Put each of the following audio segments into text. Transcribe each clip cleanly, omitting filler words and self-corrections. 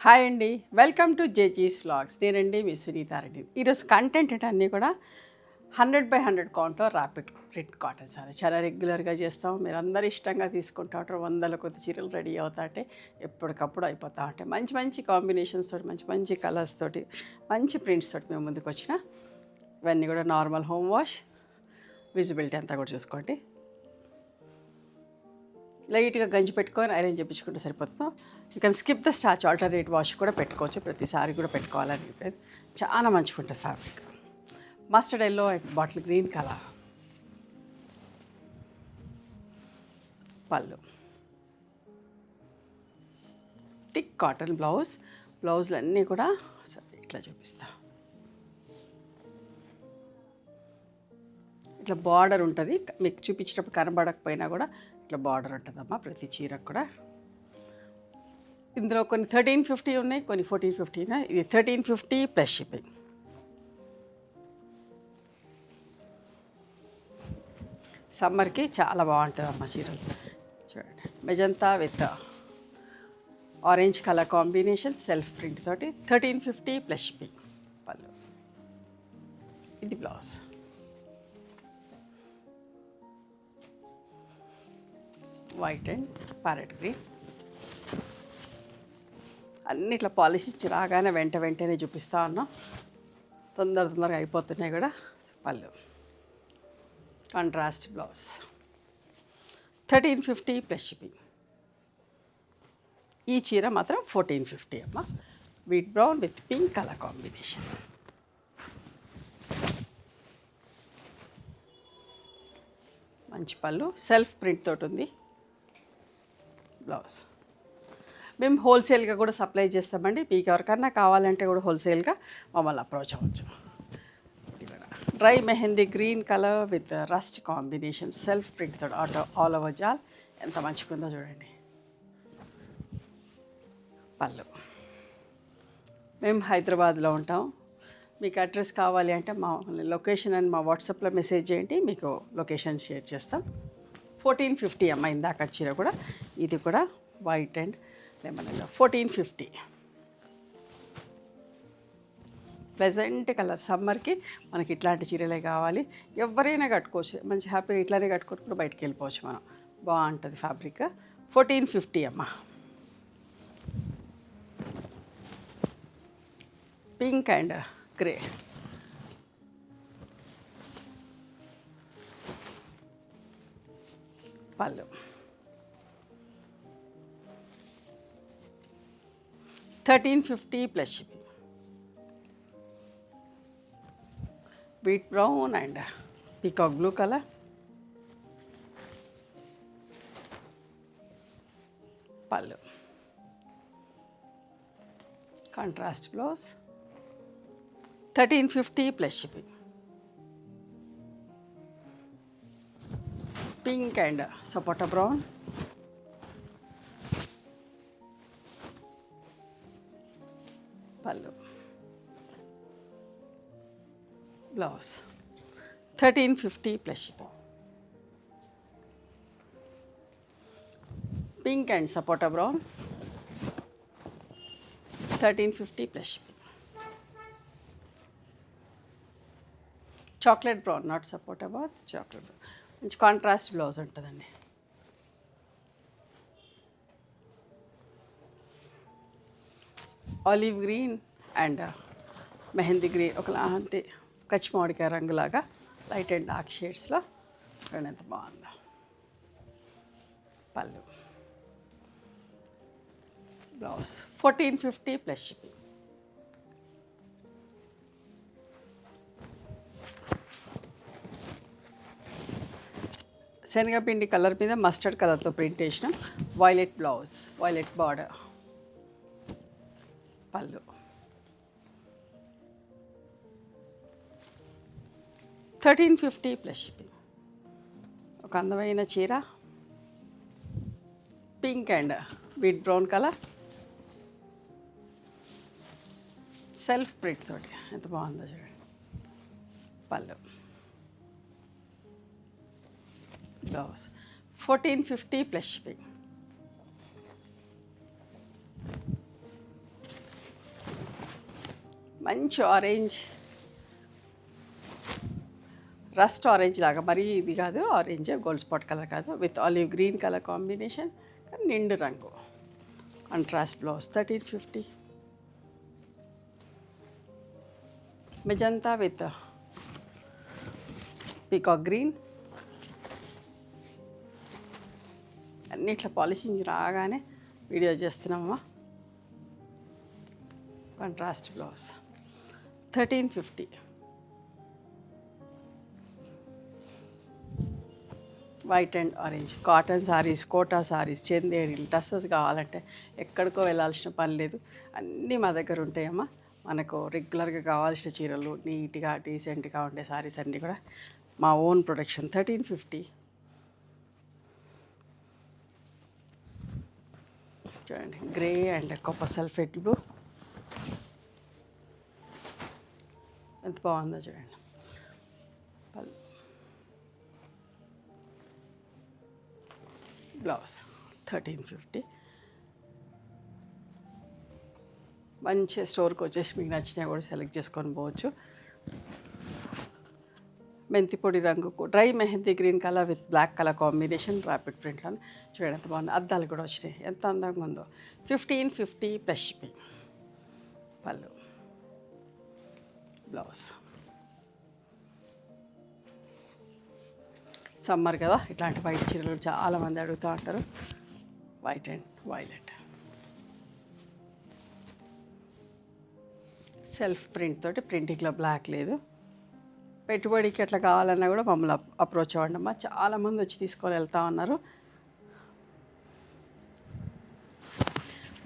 Hi అండి, welcome to జేజీస్ vlogs. నేనండి మీ సునీతారెడ్డి. ఈరోజు కంటెంట్ అంటే అన్నీ కూడా 100/100 కౌంట్లో ర్యాపిడ్ ప్రింట్ కాటన్ సారీ చాలా రెగ్యులర్గా చేస్తాం. మీరు అందరు ఇష్టంగా తీసుకుంటూ ఉంటారు. వందల కొద్ది చీరలు రెడీ అవుతా అంటే ఎప్పటికప్పుడు అయిపోతూ ఉంటాయి. మంచి మంచి కాంబినేషన్స్ తోటి, మంచి మంచి కలర్స్ తోటి, మంచి ప్రింట్స్ తోటి మేము ముందుకు వచ్చిన ఇవన్నీ కూడా నార్మల్ హోమ్ వాష్, విజిబిలిటీ అంతా కూడా చూసుకోండి. లైట్గా గంజి పెట్టుకొని ఐరన్ చేయించుకుంటే సరిపోతుంది. You can skip the starch, alternate wash కూడా పెట్టుకోవచ్చు. ప్రతిసారి కూడా పెట్టుకోవాలని లేదు. చాలా మంచిగా ఉంటుంది fabric. Mustard yellow and bottle green colour పళ్ళు, థిక్ కాటన్ బ్లౌజులు అన్నీ కూడా ఇట్లా చూపిస్తా. ఇట్లా బార్డర్ ఉంటుంది, మీకు చూపించినప్పుడు కనబడకపోయినా కూడా ఇట్లా బార్డర్ ఉంటుందమ్మా ప్రతి చీరకు కూడా. ఇందులో కొన్ని 1350 ఉన్నాయి, కొన్ని 1450 ఉన్నాయి. ఇది 1350 ప్లస్ షిప్పింగ్. సమ్మర్కి చాలా బాగుంటుంది అమ్మ చీరలు. చూడండి, magenta with orange colour combination, self print తోటి 1350 ప్లస్ షిప్పింగ్. పళ్ళు, ఇది blouse. White and parrot green అన్నీ ఇట్లా పాలిష్ ఇచ్చి రాగానే వెంటనే చూపిస్తా ఉన్నాం. తొందరగా అయిపోతున్నాయి కూడా. పళ్ళు, కాంట్రాస్ట్ బ్లౌజ్ 1350 ప్లస్ షిప్పింగ్. ఈ చీర మాత్రం 1450 అమ్మ. Wheat brown with pink colour combination. మంచి పళ్ళు, సెల్ఫ్ ప్రింట్ తోటి ఉంది. బ్లౌజ్ మేము హోల్సేల్గా కూడా సప్లై చేస్తామండి. మీకు ఎవరికన్నా కావాలంటే కూడా హోల్సేల్గా మమ్మల్ని అప్రోచ్ అవ్వచ్చు. Dry mehendi green colour with rust combination, self print తోటి ఆల్ ఓవర్ జాల్. ఎంత మంచిగా ఉందో చూడండి. పళ్ళు, మేము హైదరాబాద్లో ఉంటాం. మీకు అడ్రస్ కావాలి అంటే మా లొకేషన్ అని మా వాట్సాప్లో మెసేజ్ చేయండి, మీకు లొకేషన్ షేర్ చేస్తాం. 1450 అమ్మ. ఇందాక చీర కూడా, ఇది కూడా white and lemon yellow 1450. Pleasant colour. సమ్మర్కి మనకి ఇట్లాంటి చీరలే కావాలి. ఎవరైనా కట్టుకోవచ్చు, మంచి హ్యాపీగా ఇట్లానే కట్టుకొని కూడా బయటికి వెళ్ళిపోవచ్చు మనం. బాగుంటుంది ఫ్యాబ్రిక్. 1450 అమ్మ. Pink and grey. పళ్ళు, 1350 plus shipping. Wheat brown and peacock blue colour. పళ్ళు, contrast blouse 1350 plus shipping. Pink and సపోటా బ్రౌన్. పళ్ళు, blouse 1350 plus shipping. Pink and సపోటా brown 1350 plus shipping. Chocolate brown, not సపోటా బ్రౌన్, చాక్లెట్ బ్రౌన్. మంచి contrast blouse ఉంటుందండి. Olive green and mehendi green, ఒకలాంటి కచ్చి మామిడికాయ రంగులాగా లైట్ అండ్ డార్క్ షేడ్స్లో. ఎంత బాగుందో. పళ్ళు, బ్లౌజ్ 1450 ప్లస్ షిప్పింగ్. శనగపిండి కలర్ మీద మస్టర్డ్ కలర్తో ప్రింట్ వేసినాం. Violet blouse, violet border. పళ్ళు, 1350 ప్లస్ షిప్పింగ్. ఒక అందమైన చీర, pink and wheat brown colour, self print తోటి ఎంత బాగుందో చూడండి. పళ్ళు, బ్లౌజ్ 1450 ప్లస్ షిప్పింగ్. మంచి ఆరెంజ్, రస్ట్ ఆరెంజ్ లాగా, మరీ ఇది కాదు ఆరెంజ్, గోల్డ్ స్పాట్ కలర్ కాదు, with olive green colour combination, కానీ నిండు రంగు. Contrast blouse 1350. Magenta with peacock green. అన్నిట్లో పాలిషింగ్ రాగానే వీడియో చేస్తున్నామమ్మా. Contrast blouse 1350. White and orange cotton saris, Kota saris, చందేరీలు, డ్రెస్సెస్ కావాలంటే ఎక్కడికో వెళ్ళాల్సిన పని లేదు, అన్నీ మా దగ్గర ఉంటాయమ్మా. మనకు రెగ్యులర్గా కావాల్సిన చీరలు, నీట్గా డీసెంట్గా ఉండే సారీస్ అన్నీ కూడా మా ఓన్ ప్రొడక్షన్. 1350. చూడండి, grey and copper sulphate blue ఎంత బాగుందో చూడండి. బ్లౌజ్ 1350. మంచి స్టోర్కి వచ్చేసి మీకు నచ్చినవి కూడా సెలెక్ట్ చేసుకొని పోవచ్చు. మెంతి పొడి రంగు, dry mehendi green colour with black colour combination, rapid ప్రింట్లో చూడండి ఎంత బాగుంది. అద్దాలు కూడా వచ్చినాయి, ఎంత అందంగా ఉందో. 1550 ప్లస్ షిప్పింగ్. పళ్ళు, బ్లౌజ్. సమ్మర్ కదా, ఇట్లాంటి వైట్ చీరలు చాలామంది అడుగుతూ ఉంటారు. White and violet, self print తోటి, ప్రింటింగ్లో బ్లాక్ లేదు. పెట్టుబడికి ఎట్లా కావాలన్నా కూడా మమ్మల్ని అప్రోచ్ అవ్వండి అమ్మా. చాలామంది వచ్చి తీసుకొని వెళ్తూ ఉన్నారు.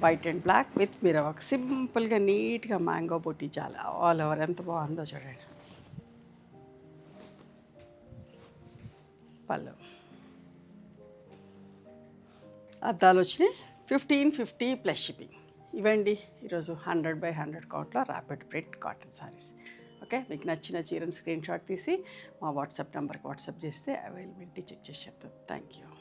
White and black with mirror work, సింపుల్గా నీట్గా మ్యాంగో బుట్టి, చాలా ఆల్ ఓవర్ ఎంత బాగుందో చూడండి. పళ్ళు, అద్దాలు వచ్చినాయి. 1550 ప్లస్ షిప్పింగ్. ఇవ్వండి ఈరోజు 100/100 కౌంట్లో rapid print cotton saris. Okay, మీకు నచ్చిన చీరను స్క్రీన్ షాట్ తీసి మా వాట్సాప్ నెంబర్కి వాట్సాప్ చేస్తే అవైలబిలిటీ చెక్ చేసి చెప్తాం. Thank you.